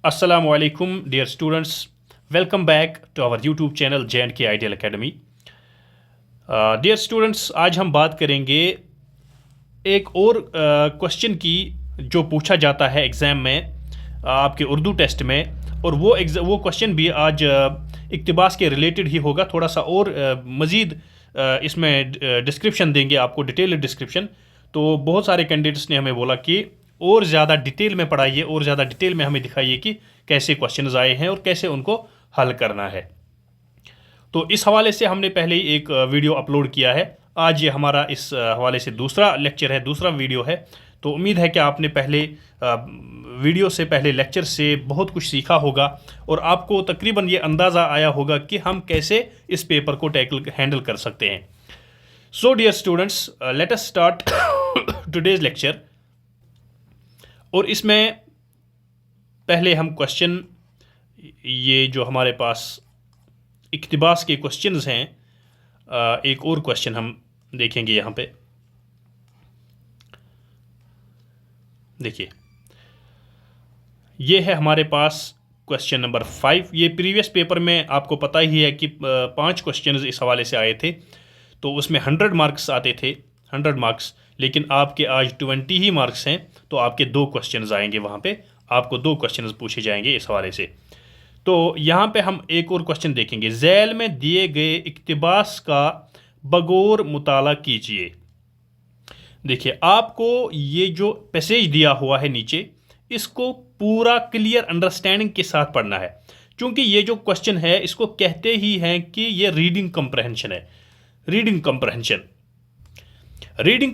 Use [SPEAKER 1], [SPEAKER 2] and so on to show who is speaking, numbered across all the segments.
[SPEAKER 1] Assalamu alaikum, dear students. Welcome back to our YouTube channel J&K Ideal Academy. Dear students, आज हम बात करेंगे एक और क्वेश्चन की जो पूछा जाता है एग्ज़ाम में आपके उर्दू टेस्ट में, और वो क्वेश्चन भी आज इक्तिबास के रिलेटेड ही होगा। थोड़ा सा और मज़ीद इसमें डिस्क्रिप्शन देंगे आपको, डिटेल डिस्क्रिप्शन। तो बहुत सारे कैंडिडेट्स ने हमें बोला कि और ज़्यादा डिटेल में पढ़ाइए और ज़्यादा डिटेल में हमें दिखाइए कि कैसे क्वेश्चंस आए हैं और कैसे उनको हल करना है। तो इस हवाले से हमने पहले ही एक वीडियो अपलोड किया है। आज ये हमारा इस हवाले से दूसरा लेक्चर है, दूसरा वीडियो है। तो उम्मीद है कि आपने पहले वीडियो से, पहले लेक्चर से बहुत कुछ सीखा होगा और आपको तकरीबन ये अंदाज़ा आया होगा कि हम कैसे इस पेपर को हैंडल कर सकते हैं। So dear students, let us start today's lecture. और इसमें पहले हम क्वेश्चन, ये जो हमारे पास इक्तिबास के क्वेश्चंस हैं, एक और क्वेश्चन हम देखेंगे। यहाँ पे देखिए, ये है हमारे पास क्वेश्चन नंबर 5। ये प्रीवियस पेपर में आपको पता ही है कि 5 क्वेश्चंस इस हवाले से आए थे, तो उसमें 100 मार्क्स आते थे, 100 मार्क्स। लेकिन आपके आज 20 ही मार्क्स हैं, तो आपके 2 क्वेश्चंस आएंगे। वहाँ पे आपको 2 क्वेश्चंस पूछे जाएंगे इस हवाले से। तो यहाँ पे हम एक और क्वेश्चन देखेंगे। झैल में दिए गए इक्तिबास का बगौर मुताला कीजिए। देखिए, आपको ये जो पैसेज दिया हुआ है नीचे, इसको पूरा क्लियर अंडरस्टैंडिंग के साथ पढ़ना है, क्योंकि ये जो क्वेश्चन है इसको कहते ही हैं कि ये रीडिंग कंप्रहेंशन है। रीडिंग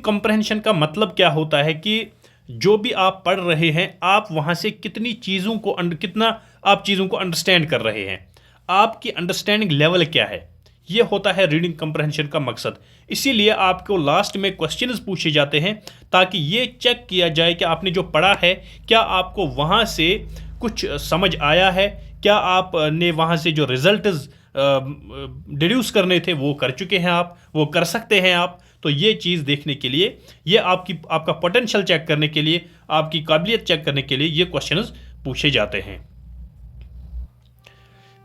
[SPEAKER 1] कंप्रहेंशन का मतलब क्या होता है कि जो भी आप पढ़ रहे हैं, आप वहाँ से कितना आप चीज़ों को अंडरस्टैंड कर रहे हैं, आपकी अंडरस्टैंडिंग लेवल क्या है, ये होता है रीडिंग कंप्रहेंशन का मकसद। इसीलिए आपको लास्ट में क्वेश्चंस पूछे जाते हैं, ताकि ये चेक किया जाए कि आपने जो पढ़ा है, क्या आपको वहाँ से कुछ समझ आया है, क्या आपने वहाँ से जो रिजल्ट्स डिड्यूस करने थे वो कर चुके हैं, आप वो कर सकते हैं आप। तो ये चीज़ देखने के लिए, ये आपका पोटेंशियल चेक करने के लिए, आपकी काबिलियत चेक करने के लिए ये क्वेश्चंस पूछे जाते हैं।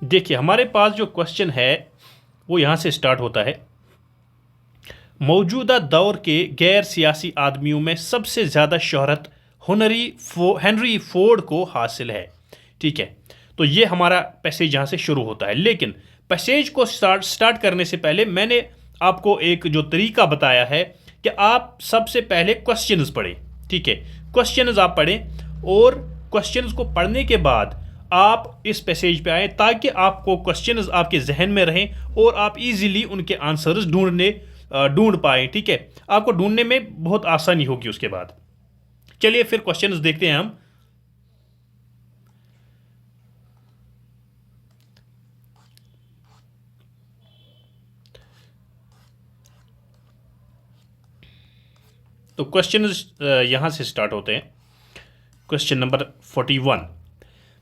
[SPEAKER 1] देखिए, हमारे पास जो क्वेश्चन है वो यहाँ से स्टार्ट होता है। मौजूदा दौर के गैर सियासी आदमियों में सबसे ज़्यादा शोहरत हेनरी फोर्ड को हासिल है। ठीक है, तो ये हमारा पैसेज यहाँ से शुरू होता है। लेकिन पैसेज को स्टार्ट करने से पहले मैंने आपको एक जो तरीका बताया है कि आप सबसे पहले क्वेश्चंस पढ़ें। ठीक है, क्वेश्चंस आप पढ़ें और क्वेश्चंस को पढ़ने के बाद आप इस पैसेज पे आए, ताकि आपको क्वेश्चंस आपके जहन में रहें और आप इजीली उनके आंसर्स ढूंढ पाएँ। ठीक है, आपको ढूंढने में बहुत आसानी होगी उसके बाद। चलिए फिर क्वेश्चंस देखते हैं हम। तो क्वेश्चन यहाँ से स्टार्ट होते हैं। क्वेश्चन नंबर 41,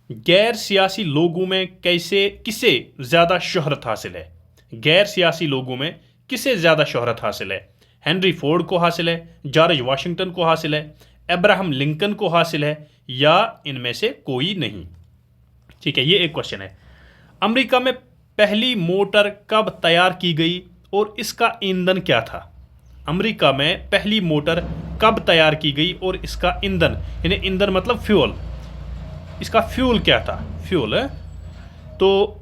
[SPEAKER 1] गैर सियासी लोगों में किसे ज़्यादा शोहरत हासिल है? गैर सियासी लोगों में किसे ज़्यादा शोहरत हासिल है? हेनरी फोर्ड को हासिल है, जॉर्ज वाशिंगटन को हासिल है, अब्राहम लिंकन को हासिल है, या इनमें से कोई नहीं? ठीक है, ये एक क्वेश्चन है। अमेरिका में पहली मोटर कब तैयार की गई और इसका ईंधन क्या था? अमेरिका में पहली मोटर कब तैयार की गई और इसका ईंधन, यानी ईंधन मतलब फ्यूल, इसका फ्यूल क्या था? फ्यूल है। तो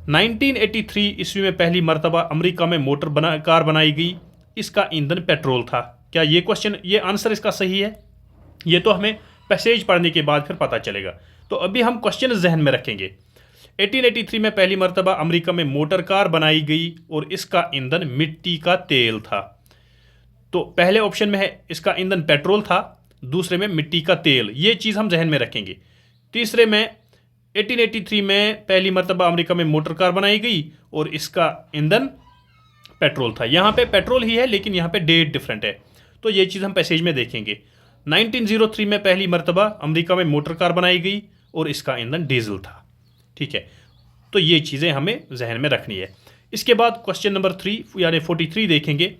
[SPEAKER 1] 1983 ईस्वी में पहली मर्तबा अमेरिका में कार बनाई गई, इसका ईंधन पेट्रोल था। क्या ये आंसर इसका सही है? ये तो हमें पैसेज पढ़ने के बाद फिर पता चलेगा। तो अभी हम क्वेश्चन जहन में रखेंगे। 1883 में पहली मर्तबा अमेरिका में मोटर कार बनाई गई और इसका ईंधन मिट्टी का तेल था। तो पहले ऑप्शन में है इसका ईंधन पेट्रोल था, दूसरे में मिट्टी का तेल। ये चीज़ हम जहन में रखेंगे। तीसरे में 1883 में पहली मर्तबा अमेरिका में मोटर कार बनाई गई और इसका ईंधन पेट्रोल था। यहाँ पे पेट्रोल ही है, लेकिन यहाँ पे डेट डिफरेंट है, तो ये चीज़ हम पैसेज में देखेंगे। 1903 में पहली मर्तबा अमेरिका में मोटर कार बनाई गई और इसका ईंधन डीजल था। ठीक है, तो ये चीज़ें हमें जहन में रखनी है। इसके बाद क्वेश्चन नंबर 3 यानी 43 देखेंगे।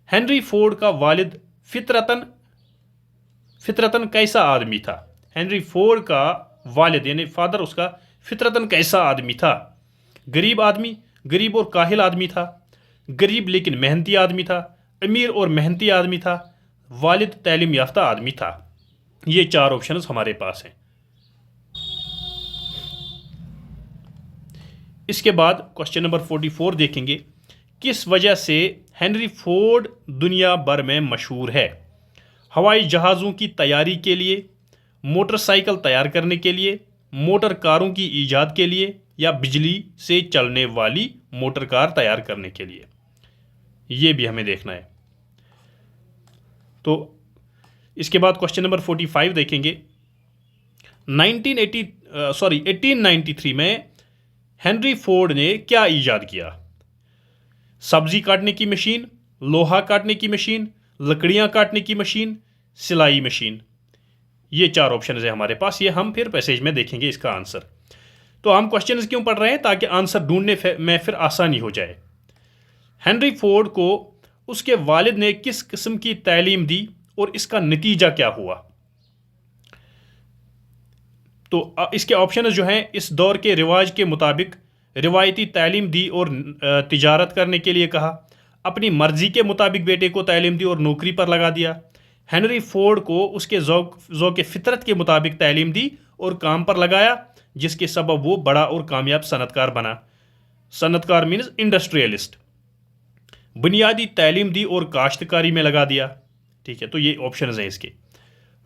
[SPEAKER 1] हेनरी फोर्ड का वालिद फितरतन कैसा आदमी था? हेनरी फोर्ड का वालिद यानी फादर उसका फितरतन कैसा आदमी था? गरीब आदमी, गरीब और काहिल आदमी था, गरीब लेकिन मेहनती आदमी था, अमीर और मेहनती आदमी था, वालिद तालीम याफ्ता आदमी था। ये 4 ऑप्शंस हमारे पास हैं। इसके बाद क्वेश्चन नंबर 44 देखेंगे, किस वजह से हेनरी फोर्ड दुनिया भर में मशहूर है? हवाई जहाज़ों की तैयारी के लिए, मोटरसाइकिल तैयार करने के लिए, मोटर कारों की ईजाद के लिए, या बिजली से चलने वाली मोटर कार तैयार करने के लिए? ये भी हमें देखना है। तो इसके बाद क्वेश्चन नंबर 45 देखेंगे, 1893 में हेनरी फोर्ड ने क्या ईजाद किया? सब्जी काटने की मशीन, लोहा काटने की मशीन, लकड़ियां काटने की मशीन, सिलाई मशीन। ये 4 ऑप्शन है हमारे पास। ये हम फिर पैसेज में देखेंगे इसका आंसर। तो हम क्वेश्चंस क्यों पढ़ रहे हैं? ताकि आंसर ढूंढने में फिर आसानी हो जाए। हेनरी फोर्ड को उसके वालिद ने किस किस्म की तालीम दी और इसका नतीजा क्या हुआ? तो इसके ऑप्शन जो हैं, इस दौर के रिवाज के मुताबिक रिवायती तालीम दी और तिजारत करने के लिए कहा, अपनी मर्जी के मुताबिक बेटे को तालीम दी और नौकरी पर लगा दिया, हेनरी फोर्ड को उसके ज़ौक़ फितरत के मुताबिक तालीम दी और काम पर लगाया, जिसके सबब वो बड़ा और कामयाब सनतकार बना। सनतकार मीन्स इंडस्ट्रियलिस्ट। बुनियादी तालीम दी और काश्तकारी में लगा दिया। ठीक है, तो ये ऑप्शन हैं इसके।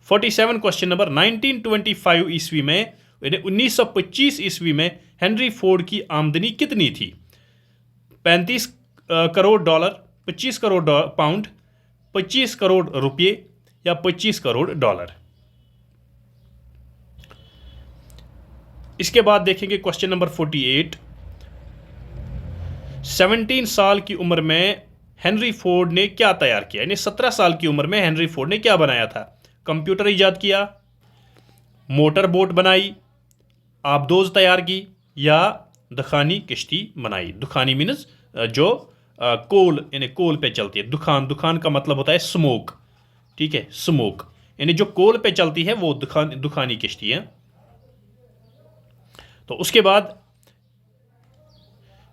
[SPEAKER 1] 47 क्वेश्चन नंबर, 1925 ईस्वी में 1925 ईस्वी में हेनरी फोर्ड की आमदनी कितनी थी? 35 करोड़ डॉलर, 25 करोड़ पाउंड, 25 करोड़ रुपये या 25 करोड़ डॉलर? इसके बाद देखेंगे क्वेश्चन नंबर 48, 17 साल की उम्र में हेनरी फोर्ड ने क्या तैयार किया? यानी 17 साल की उम्र में हेनरी फोर्ड ने क्या बनाया था? कंप्यूटर ईजाद किया, मोटर बोट बनाई, आबदोज तैयार की, या दुखानी किश्ती बनाई? दुखानी मीन्स जो कोल यानी कोल पे चलती है। दुखान का मतलब होता है स्मोक। ठीक है, स्मोक यानी जो कोल पे चलती है वो दुखानी किश्ती है। तो उसके बाद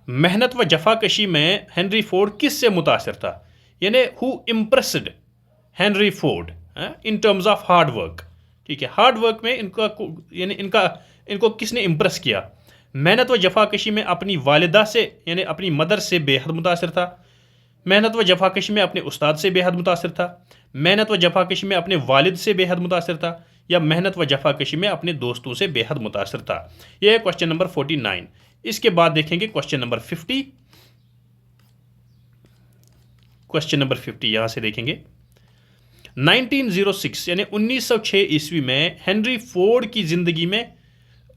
[SPEAKER 1] मेहनत व जफाकशी में हेनरी फोर्ड किससे मुतासिर था? यानी who impressed Henry Ford in terms of hard work? ठीक है, हार्ड वर्क में इनको किसने इम्प्रेस किया? मेहनत व जफाकशी में अपनी वालिदा से यानी अपनी मदर से बेहद मुतासिर था, मेहनत व जफाकशी में अपने उस्ताद से बेहद मुतासिर था, मेहनत व जफाकशी में अपने वालिद से बेहद मुतासिर था, या मेहनत व जफाकशी में अपने दोस्तों से बेहद मुतासिर था? यह है क्वेश्चन नंबर 49। इसके बाद देखेंगे क्वेश्चन नंबर 50। क्वेश्चन नंबर 50 यहां से देखेंगे, 1906 यानी 1906 ईस्वी में हेनरी फोर्ड की जिंदगी में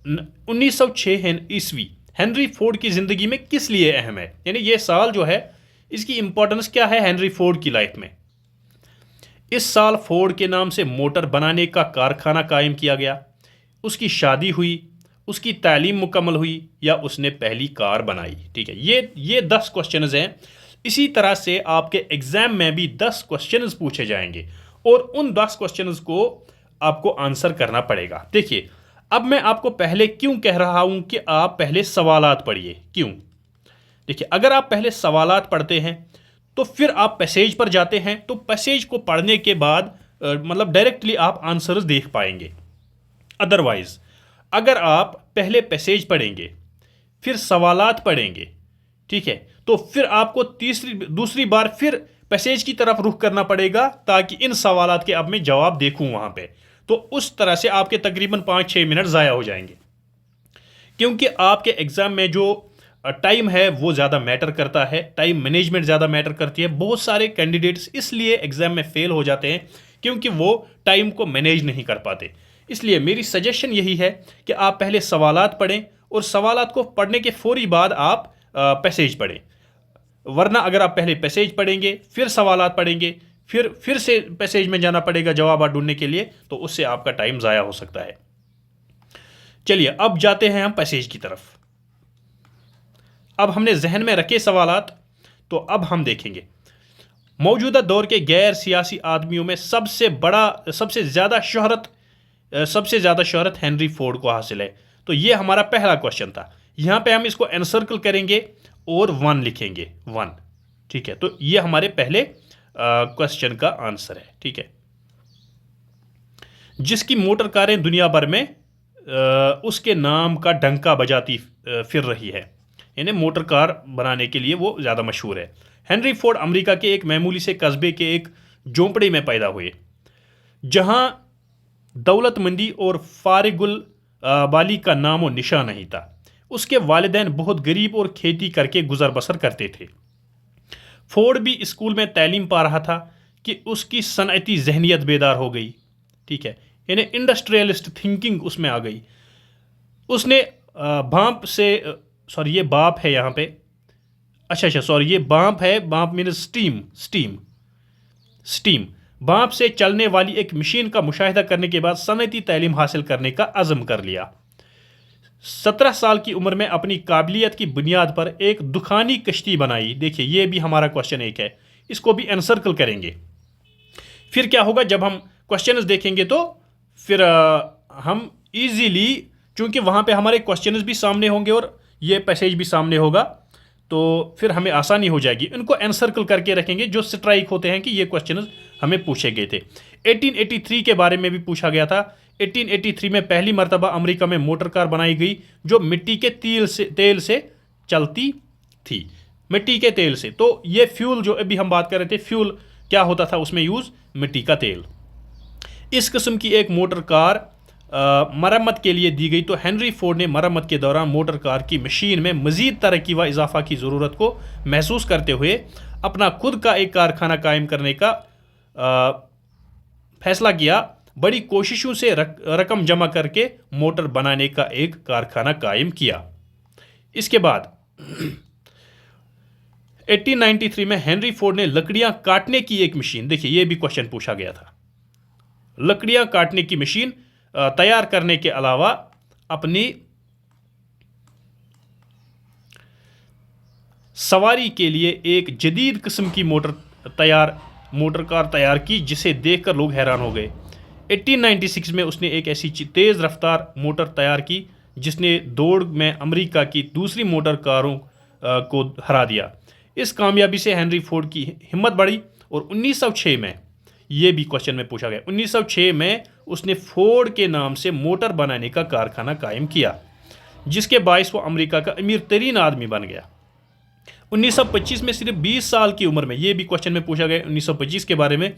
[SPEAKER 1] 1906 ईस्वी हेनरी फोर्ड की जिंदगी में किस लिए अहम है? यानी ये साल जो है इसकी इंपॉर्टेंस क्या है हेनरी फोर्ड की लाइफ में? इस साल फोर्ड के नाम से मोटर बनाने का कारखाना कायम किया गया, उसकी शादी हुई, उसकी तालीम मुकम्मल हुई, या उसने पहली कार बनाई? ठीक है, ये 10 क्वेश्चंस हैं। इसी तरह से आपके एग्जाम में भी 10 क्वेश्चंस पूछे जाएंगे और उन 10 क्वेश्चंस को आपको आंसर करना पड़ेगा। देखिए, अब मैं आपको पहले क्यों कह रहा हूं कि आप पहले सवालात पढ़िए। क्यों? देखिए, अगर आप पहले सवालात पढ़ते हैं तो फिर आप पैसेज पर जाते हैं, तो पैसेज को पढ़ने के बाद मतलब डायरेक्टली आप आंसर्स देख पाएंगे। अदरवाइज अगर आप पहले पैसेज पढ़ेंगे फिर सवालात पढ़ेंगे, ठीक है, तो फिर आपको दूसरी बार फिर पैसेज की तरफ रुख करना पड़ेगा ताकि इन सवालात के अब मैं जवाब देखूं वहां पे। तो उस तरह से आपके तकरीबन 5-6 मिनट ज़ाया हो जाएंगे, क्योंकि आपके एग्ज़ाम में जो टाइम है वो ज़्यादा मैटर करता है, टाइम मैनेजमेंट ज़्यादा मैटर करती है। बहुत सारे कैंडिडेट्स इसलिए एग्ज़ाम में फेल हो जाते हैं क्योंकि वो टाइम को मैनेज नहीं कर पाते। इसलिए मेरी सजेशन यही है कि आप पहले सवालात पढ़ें और सवालात को पढ़ने के फौरी बाद आप पैसेज पढ़ें। वरना अगर आप पहले पैसेज पढ़ेंगे फिर सवालात पढ़ेंगे फिर से पैसेज में जाना पड़ेगा जवाब ढूंढने के लिए, तो उससे आपका टाइम ज़ाया हो सकता है। चलिए अब जाते हैं हम पैसेज की तरफ। अब हमने जहन में रखे सवालात, तो अब हम देखेंगे मौजूदा दौर के गैर सियासी आदमियों में सबसे ज़्यादा शोहरत सबसे ज़्यादा शोहरत हेनरी फोर्ड को हासिल है। तो ये हमारा पहला क्वेश्चन था। यहाँ पे हम इसको एनसर्कल करेंगे और 1 लिखेंगे, 1। ठीक है, तो ये हमारे पहले क्वेश्चन का आंसर है। ठीक है, जिसकी मोटर कारें दुनिया भर में उसके नाम का डंका बजाती फिर रही है, यानी मोटर कार बनाने के लिए वो ज़्यादा मशहूर है। हेनरी फोर्ड अमेरिका के एक मामूली से कस्बे के एक झोंपड़ी में पैदा हुए, जहां दौलतमंदी और फारिगुल बाली का नामो निशान नहीं था। उसके वालिदैन बहुत गरीब और खेती करके गुजर बसर करते थे। फोर्ड भी स्कूल में तालीम पा रहा था कि उसकी सनअती जहनियत बेदार हो गई। ठीक है, यानी इंडस्ट्रियलिस्ट थिंकिंग उसमें आ गई। उसने भाप से सॉरी ये बाप है यहाँ पे, अच्छा सॉरी ये बाप है, बाप मीन्स स्टीम। बाप से चलने वाली एक मशीन का मुशाहिदा करने के बाद सनअती तालीम हासिल करने का अज़म कर लिया। 17 साल की उम्र में अपनी काबिलियत की बुनियाद पर एक दुखानी कश्ती बनाई। देखिए ये भी हमारा क्वेश्चन एक है, इसको भी एनसर्कल करेंगे। फिर क्या होगा, जब हम क्वेश्चंस देखेंगे तो फिर हम इजीली, चूंकि वहाँ पे हमारे क्वेश्चंस भी सामने होंगे और ये पैसेज भी सामने होगा, तो फिर हमें आसानी हो जाएगी। इनको एनसर्कल करके रखेंगे जो स्ट्राइक होते हैं कि ये क्वेश्चंस हमें पूछे गए थे। 1883 के बारे में भी पूछा गया था। 1883 में पहली मरतबा अमेरिका में मोटर कार बनाई गई जो मिट्टी के तेल से चलती थी, मिट्टी के तेल से। तो ये फ्यूल जो अभी हम बात कर रहे थे, फ्यूल क्या होता था उसमें यूज़, मिट्टी का तेल। इस किस्म की एक मोटर कार मरम्मत के लिए दी गई। तो हेनरी फोर्ड ने मरम्मत के दौरान मोटर कार की मशीन में मज़ीद तरक्की व इजाफा की ज़रूरत को महसूस करते हुए अपना खुद का एक कारखाना कायम करने का फैसला किया। बड़ी कोशिशों से रकम जमा करके मोटर बनाने का एक कारखाना कायम किया। इसके बाद 1893 में हेनरी फोर्ड ने लकड़ियां काटने की एक मशीन, देखिए ये भी क्वेश्चन पूछा गया था, लकड़ियां काटने की मशीन तैयार करने के अलावा अपनी सवारी के लिए एक जदीद किस्म की मोटर कार तैयार की, जिसे देखकर लोग हैरान हो गए। 1896 में उसने एक ऐसी तेज़ रफ्तार मोटर तैयार की जिसने दौड़ में अमेरिका की दूसरी मोटर कारों को हरा दिया। इस कामयाबी से हेनरी फोर्ड की हिम्मत बढ़ी और 1906 में, ये भी क्वेश्चन में पूछा गया, 1906 में उसने फोर्ड के नाम से मोटर बनाने का कारखाना कायम किया, जिसके बायस वो अमेरिका का अमीर तरीन आदमी बन गया। 1925 में सिर्फ 20 साल की उम्र में, ये भी क्वेश्चन में पूछा गया 1925 के बारे में,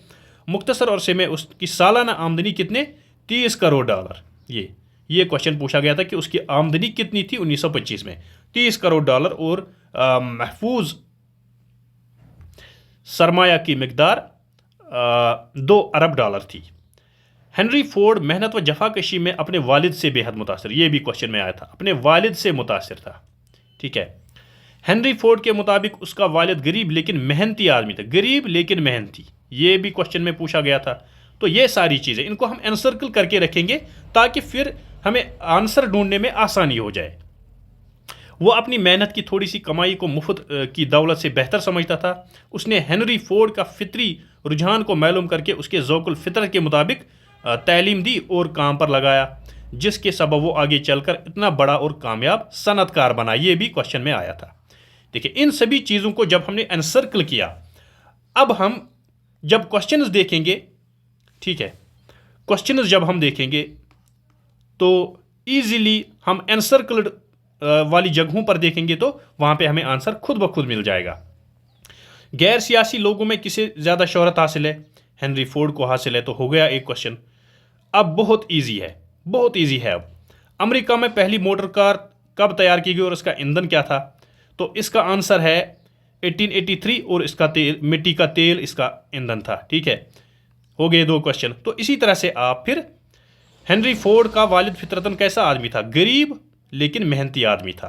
[SPEAKER 1] मुख्तसर अरसे में उसकी सालाना आमदनी कितने, 30 करोड़ डॉलर। ये क्वेश्चन पूछा गया था कि उसकी आमदनी कितनी थी 1925 में, 30 करोड़ डॉलर और महफूज सरमाया की मिकदार 2 अरब डॉलर थी। हेनरी फोर्ड मेहनत व जफाकशी में अपने वालिद से बेहद मुतासिर, ये भी क्वेश्चन में आया था, अपने वालिद से मुतासिर था। ठीक है, हेनरी फोर्ड के मुताबिक उसका वालिद गरीब लेकिन मेहनती आदमी था, गरीब लेकिन मेहनती, ये भी क्वेश्चन में पूछा गया था। तो ये सारी चीज़ें, इनको हम एनसर्कल करके रखेंगे ताकि फिर हमें आंसर ढूंढने में आसानी हो जाए। वो अपनी मेहनत की थोड़ी सी कमाई को मुफ्त की दौलत से बेहतर समझता था। उसने हेनरी फोर्ड का फितरी रुझान को मालूम करके उसके ज़ौक़ुल फितरत के मुताबिक तालीम दी और काम पर लगाया, जिसके सबब वो आगे चलकर इतना बड़ा और कामयाब सनतकार बना। ये भी क्वेश्चन में आया था। देखिए, इन सभी चीज़ों को जब हमने एनसर्कल किया, अब हम जब क्वेश्चंस देखेंगे, ठीक है, क्वेश्चंस जब हम देखेंगे तो ईजिली हम एनसर्कल्ड वाली जगहों पर देखेंगे तो वहाँ पे हमें आंसर खुद ब खुद मिल जाएगा। गैर सियासी लोगों में किसे ज़्यादा शोहरत हासिल है, हेनरी फोर्ड को हासिल है, तो हो गया एक क्वेश्चन। अब बहुत ईजी है, बहुत ईजी है। अब अमेरिका में पहली मोटर कार कब तैयार की गई और इसका ईंधन क्या था, तो इसका आंसर है 1883 और इसका तेल, मिट्टी का तेल इसका ईंधन था। ठीक है, हो गए 2 क्वेश्चन। तो इसी तरह से आप फिर हेनरी फोर्ड का वालिद फितरतन कैसा आदमी था, गरीब लेकिन मेहनती आदमी था।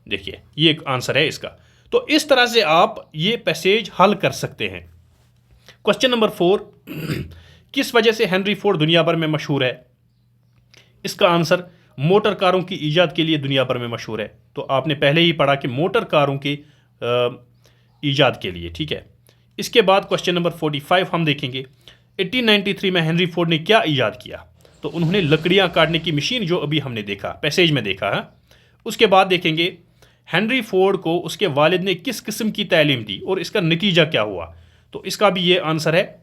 [SPEAKER 1] देखिए ये एक आंसर है इसका। तो इस तरह से आप ये पैसेज हल कर सकते हैं। क्वेश्चन नंबर 4, किस वजह से हेनरी फोर्ड दुनिया भर में मशहूर है, इसका आंसर मोटर कारों की ईजाद के लिए दुनिया भर में मशहूर है। तो आपने पहले ही पढ़ा कि मोटर कारों की ईजाद के लिए। ठीक है, इसके बाद क्वेश्चन नंबर 45 हम देखेंगे, 1893 में हेनरी फोर्ड ने क्या ईजाद किया। तो उन्होंने लकड़ियाँ काटने की मशीन, जो अभी हमने देखा पैसेज में देखा है। उसके बाद देखेंगे हेनरी फोर्ड को उसके वालिद ने किस किस्म की तालीम दी और इसका नतीजा क्या हुआ। तो इसका भी ये आंसर है,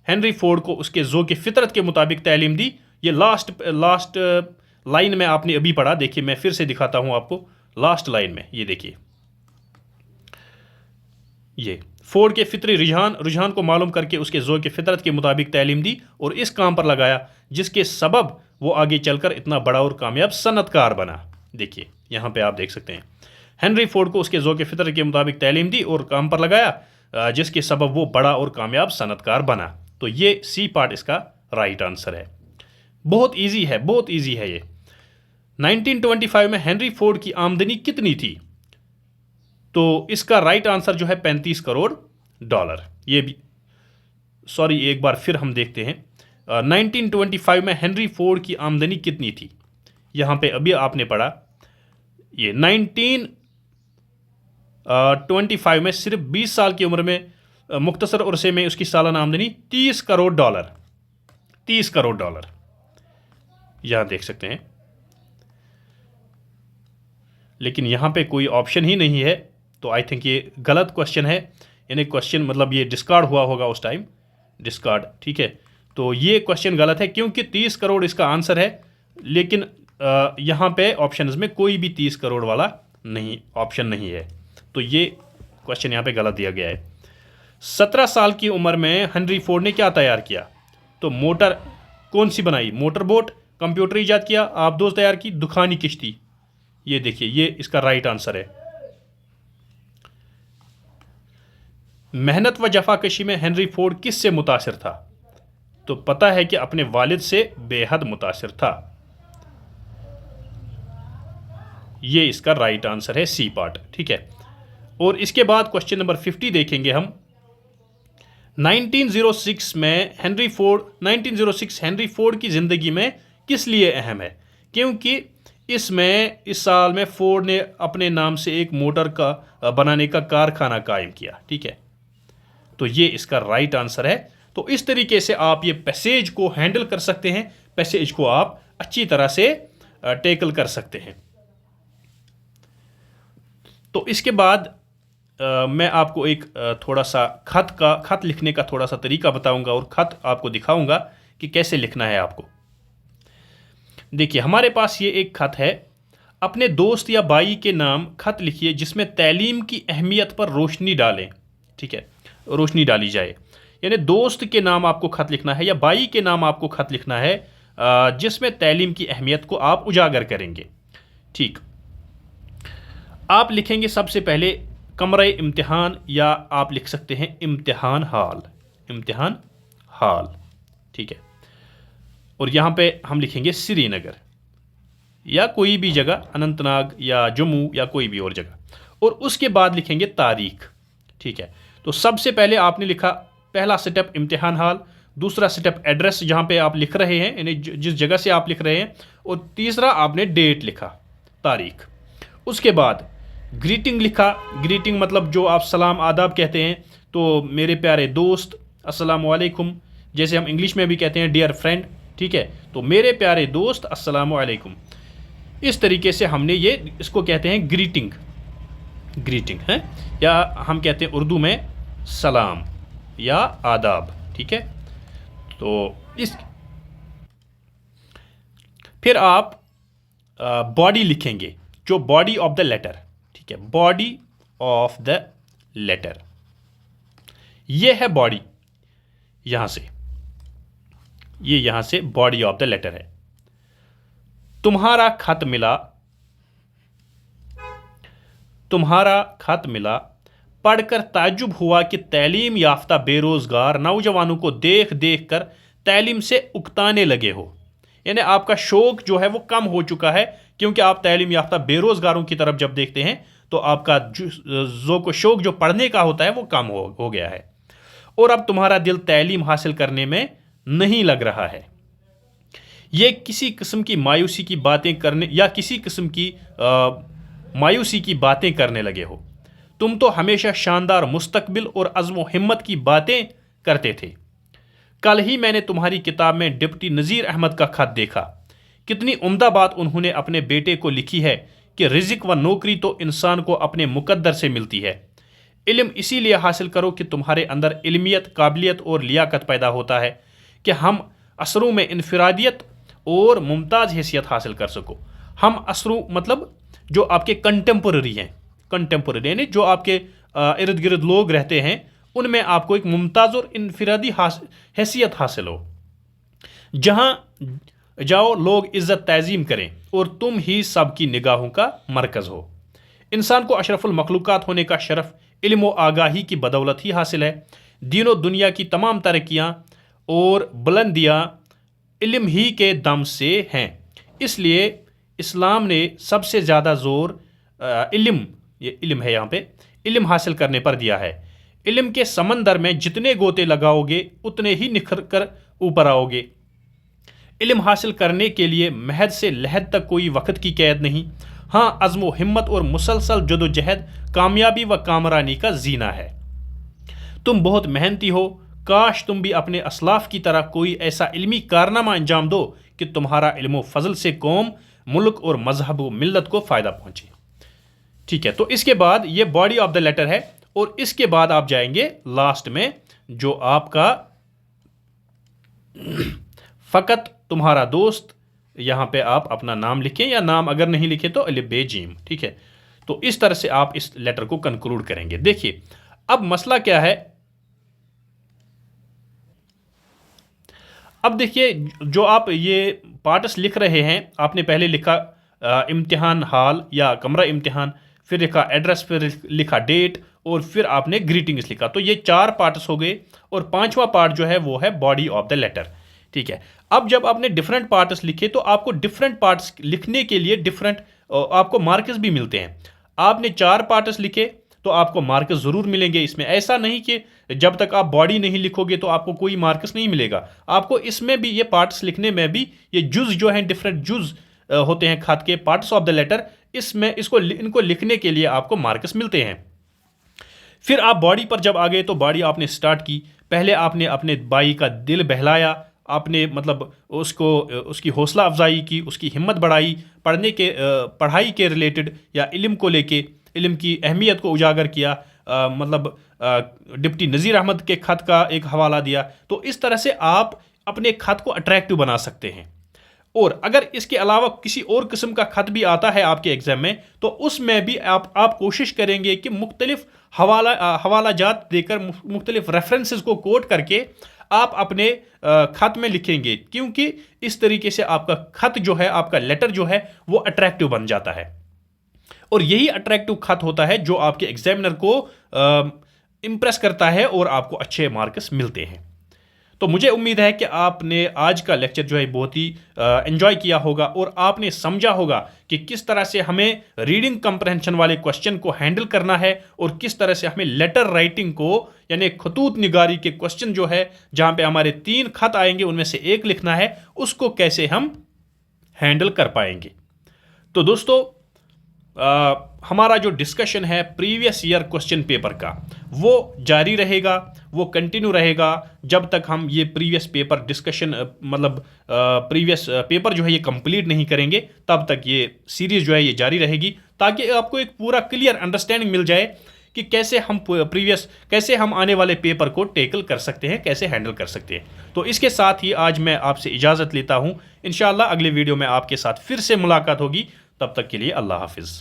[SPEAKER 1] हेनरी फोर्ड को उसके ज़ौक़ फितरत के मुताबिक तालीम दी। ये लास्ट लाइन में आपने अभी पढ़ा, देखिए मैं फिर से दिखाता हूँ आपको। लास्ट लाइन में ये देखिए, ये फोर्ड के फितरी रुझान को मालूम करके उसके ज़ौक़ फितरत के मुताबिक तालीम दी और इस काम पर लगाया जिसके सबब वो आगे चलकर इतना बड़ा और कामयाब सनतकार बना। देखिए यहाँ पे आप देख सकते हैं, हेनरी फोर्ड को उसके ज़ौक़ फितरत के मुताबिक तालीम दी और काम पर लगाया जिसके सबब वो बड़ा और कामयाब सनतकार बना। तो ये सी पार्ट इसका राइट आंसर है। बहुत ईजी है, बहुत ईजी है ये। 1925 में हेनरी फोर्ड की आमदनी कितनी थी? तो इसका राइट आंसर जो है 35 करोड़ डॉलर। ये भी सॉरी, एक बार फिर हम देखते हैं 1925 में हेनरी फोर्ड की आमदनी कितनी थी। यहाँ पे अभी आपने पढ़ा, ये 1925 में सिर्फ 20 साल की उम्र में मुख्तसर अरसे में उसकी सालाना आमदनी 30 करोड़ डॉलर, 30 करोड़ डॉलर यहाँ देख सकते हैं। लेकिन यहाँ पे कोई ऑप्शन ही नहीं है, तो आई थिंक ये गलत क्वेश्चन है। यानी क्वेश्चन मतलब ये डिस्कार्ड हुआ होगा उस टाइम, डिस्कार्ड, ठीक है। तो ये क्वेश्चन गलत है क्योंकि 30 करोड़ इसका आंसर है, लेकिन यहाँ पे ऑप्शंस में कोई भी 30 करोड़ वाला नहीं, ऑप्शन नहीं है। तो ये क्वेश्चन यहाँ पे गलत दिया गया है। 17 साल की उम्र में हेनरी फोर्ड ने क्या तैयार किया? तो मोटर कौन सी बनाई? मोटर बोट, कंप्यूटर ईजाद किया, आबदोज तैयार की, दुखानी किश्ती। ये देखिए, ये इसका राइट आंसर है। मेहनत व जफाकशी में हेनरी फोर्ड किससे मुतासिर था? तो पता है कि अपने वालिद से बेहद मुतासिर था। ये इसका राइट आंसर है, सी पार्ट, ठीक है। और इसके बाद क्वेश्चन नंबर 50 देखेंगे हम। 1906 हेनरी फोर्ड की ज़िंदगी में किस लिए अहम है? क्योंकि इस साल में फोर्ड ने अपने नाम से एक मोटर का बनाने का कारखाना कायम किया, ठीक है। तो ये इसका राइट आंसर है। तो इस तरीके से आप ये पैसेज को हैंडल कर सकते हैं, पैसेज को आप अच्छी तरह से टैकल कर सकते हैं। तो इसके बाद मैं आपको एक थोड़ा सा खत लिखने का थोड़ा सा तरीका बताऊंगा और खत आपको दिखाऊंगा कि कैसे लिखना है आपको। देखिए, हमारे पास ये एक खत है। अपने दोस्त या भाई के नाम खत लिखिए जिसमें तालीम की अहमियत पर रोशनी डालें, ठीक है, रोशनी डाली जाए। यानी दोस्त के नाम आपको खत लिखना है या भाई के नाम आपको खत लिखना है जिसमें तालीम की अहमियत को आप उजागर करेंगे, ठीक। आप लिखेंगे सबसे पहले कमरे इम्तिहान, या आप लिख सकते हैं इम्तिहान हाल, इम्तिहान हाल, ठीक है। और यहाँ पे हम लिखेंगे श्रीनगर या कोई भी जगह, अनंतनाग या जम्मू या कोई भी और जगह। और उसके बाद लिखेंगे तारीख, ठीक है। तो सबसे पहले आपने लिखा पहला स्टेप इम्तिहान हाल, दूसरा स्टेप एड्रेस जहाँ पे आप लिख रहे हैं, यानी जिस जगह से आप लिख रहे हैं, और तीसरा आपने डेट लिखा, तारीख। उसके बाद ग्रीटिंग लिखा। ग्रीटिंग मतलब जो आप सलाम आदाब कहते हैं, तो मेरे प्यारे दोस्त, अस्सलाम वालेकुम, जैसे हम इंग्लिश में भी कहते हैं डियर फ्रेंड, ठीक है। तो मेरे प्यारे दोस्त अस्सलाम वालेकुम, इस तरीके से हमने ये, इसको कहते हैं ग्रीटिंग, ग्रीटिंग है, या हम कहते हैं उर्दू में सलाम या आदाब, ठीक है। तो इस फिर आप बॉडी लिखेंगे, जो बॉडी ऑफ द लेटर, ठीक है, बॉडी ऑफ द लेटर, ये है बॉडी, यहां से, ये यहां से बॉडी ऑफ द लेटर है। तुम्हारा खत मिला, तुम्हारा खत मिला, पढ़कर ताज्जुब हुआ कि तालीम याफ्ता बेरोजगार नौजवानों को देख देख कर तालीम से उकताने लगे हो। यानी आपका शौक जो है वो कम हो चुका है, क्योंकि आप तालीम याफ्ता बेरोजगारों की तरफ जब देखते हैं तो आपका ज़ौक़ शौक जो पढ़ने का होता है वो कम हो गया है, और अब तुम्हारा दिल तालीम हासिल करने में नहीं लग रहा है। ये किसी किस्म की मायूसी की बातें करने, या किसी किस्म की मायूसी की बातें करने लगे हो। तुम तो हमेशा शानदार मुस्तकबिल और अज़्म व हिम्मत की बातें करते थे। कल ही मैंने तुम्हारी किताब में डिप्टी नज़ीर अहमद का खत देखा। कितनी उम्दा बात उन्होंने अपने बेटे को लिखी है कि रिज़्क व नौकरी तो इंसान को अपने मुकद्दर से मिलती है। इल्म इसीलिए हासिल करो कि तुम्हारे अंदर इल्मियत, काबिलियत और लियाकत पैदा होता है कि हम असरों में इनफरादियत और मुमताज़ हैसियत हासिल कर सको। हम असरों मतलब जो आपके कंटेम्पररी हैं, कंटेम्पररी यानी जो आपके इर्द गिर्द लोग रहते हैं, उनमें आपको एक मुमताज़ और इनफरादी हैसियत हासिल हो। जहाँ जाओ लोग इज़्ज़त तज़ीम करें और तुम ही सबकी निगाहों का मरकज़ हो। इंसान को अशरफुल मखलूक़ात होने का शरफ़ इल्म व आगाही की बदौलत ही हासिल है। दीनों दुनिया की तमाम तरक्कियाँ और बुलंदियाँ इल्म ही के दम से हैं। इसलिए इस्लाम ने सबसे ज़्यादा ज़ोर इल्म, ये इल्म है यहाँ पे, इल्म हासिल करने पर दिया है। इल्म के समंदर में जितने गोते लगाओगे उतने ही निखर कर ऊपर आओगे। इल्म हासिल करने के लिए महद से लहद तक कोई वक्त की कैद नहीं। हाँ, अज़्म हिम्मत और मुसलसल जदोजहद कामयाबी व कामरानी का जीना है। तुम बहुत मेहनती हो, काश तुम भी अपने असलाफ की तरह कोई ऐसा इल्मी कारनामा अंजाम दो कि तुम्हारा इल्म फजल से कौम, मुल्क और मजहब व मिल्लत को फ़ायदा पहुँचे। ठीक है, तो इसके बाद ये बॉडी ऑफ द लेटर है और इसके बाद आप जाएंगे लास्ट में जो आपका फ़कत तुम्हारा दोस्त, यहाँ पे आप अपना नाम लिखें या नाम अगर नहीं लिखे तो अलिफ बे जीम। ठीक है, तो इस तरह से आप इस लेटर को कंक्लूड करेंगे। देखिए अब मसला क्या है। अब देखिए जो आप ये पार्ट्स लिख रहे हैं, आपने पहले लिखा इम्तिहान हाल या कमरा इम्तिहान, फिर लिखा एड्रेस, फिर लिखा डेट और फिर आपने ग्रीटिंग्स लिखा। तो ये 4 पार्ट्स हो गए और 5वां पार्ट जो है वो है बॉडी ऑफ द लेटर। ठीक है, अब जब आपने डिफरेंट पार्ट्स लिखे तो आपको डिफरेंट पार्ट्स लिखने के लिए डिफरेंट आपको मार्क्स भी मिलते हैं। आपने 4 पार्ट्स लिखे तो आपको मार्क्स ज़रूर मिलेंगे। इसमें ऐसा नहीं कि जब तक आप बॉडी नहीं लिखोगे तो आपको कोई मार्क्स नहीं मिलेगा। आपको इसमें भी ये पार्ट्स लिखने में भी ये जुज़ जो हैं, डिफरेंट जुज़ होते हैं खत के, पार्ट्स ऑफ द लेटर, इसमें इनको लिखने के लिए आपको मार्क्स मिलते हैं। फिर आप बॉडी पर जब आ गए तो बॉडी आपने स्टार्ट की। पहले आपने अपने भाई का दिल बहलाया, आपने मतलब उसकी हौसला अफजाई की, उसकी हिम्मत बढ़ाई, पढ़ाई के रिलेटेड या इल्म को लेके, इल्म की अहमियत को उजागर किया, डिप्टी नज़ीर अहमद के ख़त का एक हवाला दिया। तो इस तरह से आप अपने ख़त को अट्रैक्टिव बना सकते हैं। और अगर इसके अलावा किसी और किस्म का ख़त भी आता है आपके एग्ज़ाम में तो उसमें भी आप कोशिश करेंगे कि मुख्तलिफ हवालाजात देकर, मुख्तलिफ रेफरेंसेस को कोट करके आप अपने ख़त में लिखेंगे, क्योंकि इस तरीके से आपका ख़त जो है, आपका लेटर जो है वो अट्रैक्टिव बन जाता है। और यही अट्रैक्टिव ख़त होता है जो आपके एग्जामिनर को इम्प्रेस करता है और आपको अच्छे मार्क्स मिलते हैं। तो मुझे उम्मीद है कि आपने आज का लेक्चर जो है बहुत ही एंजॉय किया होगा और आपने समझा होगा कि किस तरह से हमें रीडिंग कंप्रहेंशन वाले क्वेश्चन को हैंडल करना है और किस तरह से हमें लेटर राइटिंग को, यानी खतूत निगारी के क्वेश्चन जो है जहाँ पे हमारे 3 खत आएंगे उनमें से एक लिखना है, उसको कैसे हम हैंडल कर पाएंगे। तो दोस्तों हमारा जो डिस्कशन है प्रीवियस ईयर क्वेश्चन पेपर का वो जारी रहेगा, वो कंटिन्यू रहेगा जब तक हम ये प्रीवियस पेपर डिस्कशन मतलब प्रीवियस पेपर जो है ये कंप्लीट नहीं करेंगे, तब तक ये सीरीज़ जो है ये जारी रहेगी, ताकि आपको एक पूरा क्लियर अंडरस्टैंडिंग मिल जाए कि कैसे हम आने वाले पेपर को टैकल कर सकते हैं, कैसे हैंडल कर सकते हैं। तो इसके साथ ही आज मैं आपसे इजाज़त लेता हूँ। इंशाअल्लाह अगले वीडियो में आपके साथ फिर से मुलाकात होगी। तब तक के लिए अल्लाह हाफिज़।